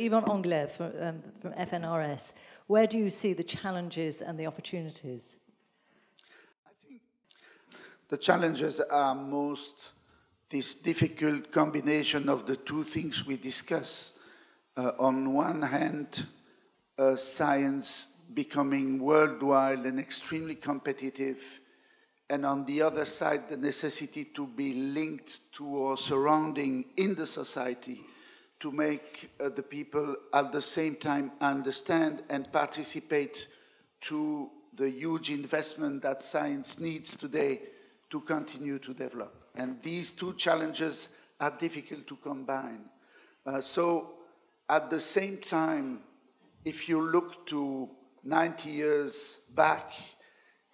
Yvon Englert from FNRS, where do you see the challenges and the opportunities? I think the challenges are most this difficult combination of the two things we discuss. On one hand, science becoming worldwide and extremely competitive, and on the other side, the necessity to be linked to our surrounding in the society to make the people at the same time understand and participate to the huge investment that science needs today to continue to develop. And these two challenges are difficult to combine. So at the same time, if you look to 90 years back,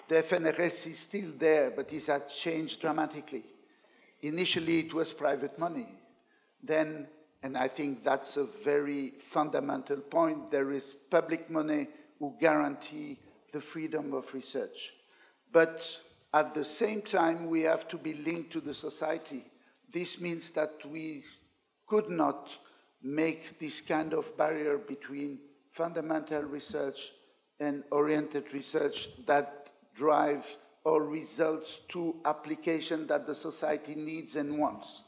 the FNRS is still there, but it has changed dramatically. Initially, it was private money. Then, and I think that's a very fundamental point, there is public money who guarantee the freedom of research. But at the same time, we have to be linked to the society. This means that we could not make this kind of barrier between fundamental research and oriented research that drive or results to application that the society needs and wants.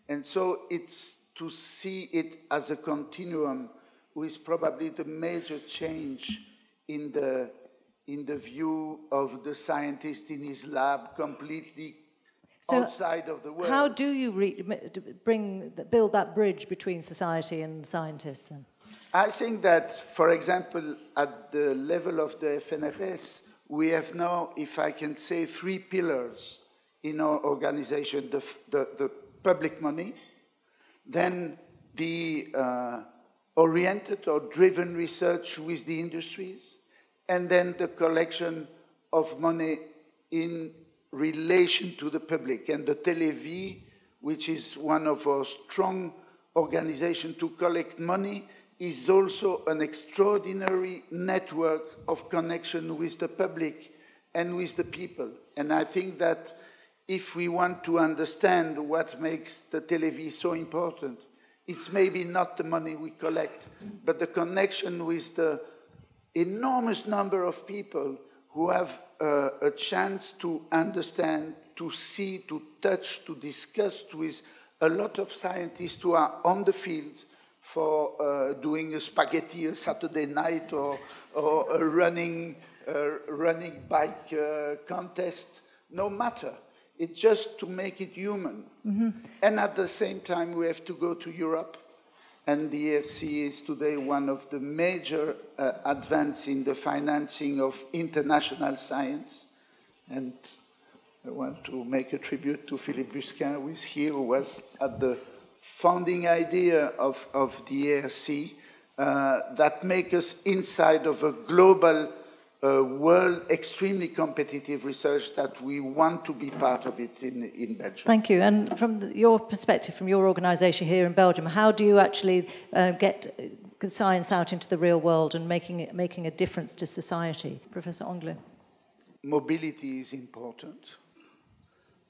And so it's to see it as a continuum with probably the major change in the view of the scientist in his lab completely outside of the world. How do you build that bridge between society and scientists? Then? I think that, for example, at the level of the FNRS, we have now, if I can say, 3 pillars in our organization. The public money, then the oriented or driven research with the industries, and then the collection of money in relation to the public. And the Télévie, which is one of our strong organizations to collect money, is also an extraordinary network of connection with the public and with the people. And I think that if we want to understand what makes the Télévie so important, it's maybe not the money we collect, but the connection with the enormous number of people who have a chance to understand, to see, to touch, to discuss with a lot of scientists who are on the field for doing a spaghetti a Saturday night or a running bike contest, no matter. It's just to make it human. Mm-hmm. And at the same time, we have to go to Europe. And the ERC is today one of the major advances in the financing of international science. And I want to make a tribute to Philippe Busquin, who is here, who was at the founding idea of the ERC that make us inside of a global world, extremely competitive research that we want to be part of it in Belgium. Thank you. And from your perspective, from your organisation here in Belgium, how do you actually get science out into the real world and making a difference to society? Professor Englert. Mobility is important.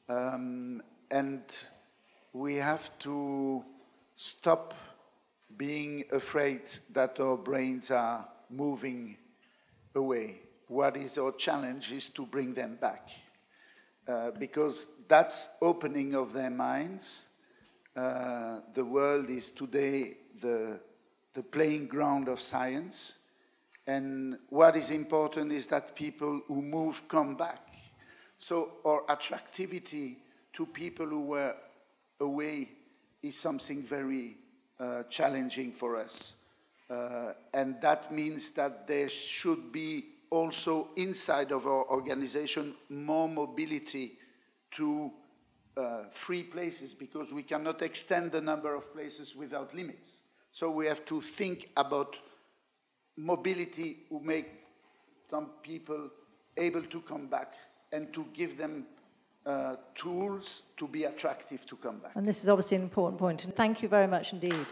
And we have to stop being afraid that our brains are moving away. What is our challenge is to bring them back. Because that's opening of their minds. The world is today the playing ground of science. And what is important is that people who move come back. So our attractivity to people who were away is something very challenging for us. And that means that there should be also inside of our organization more mobility to free places, because we cannot extend the number of places without limits. So we have to think about mobility to make some people able to come back and to give them tools to be attractive to come back. And this is obviously an important point. And thank you very much indeed.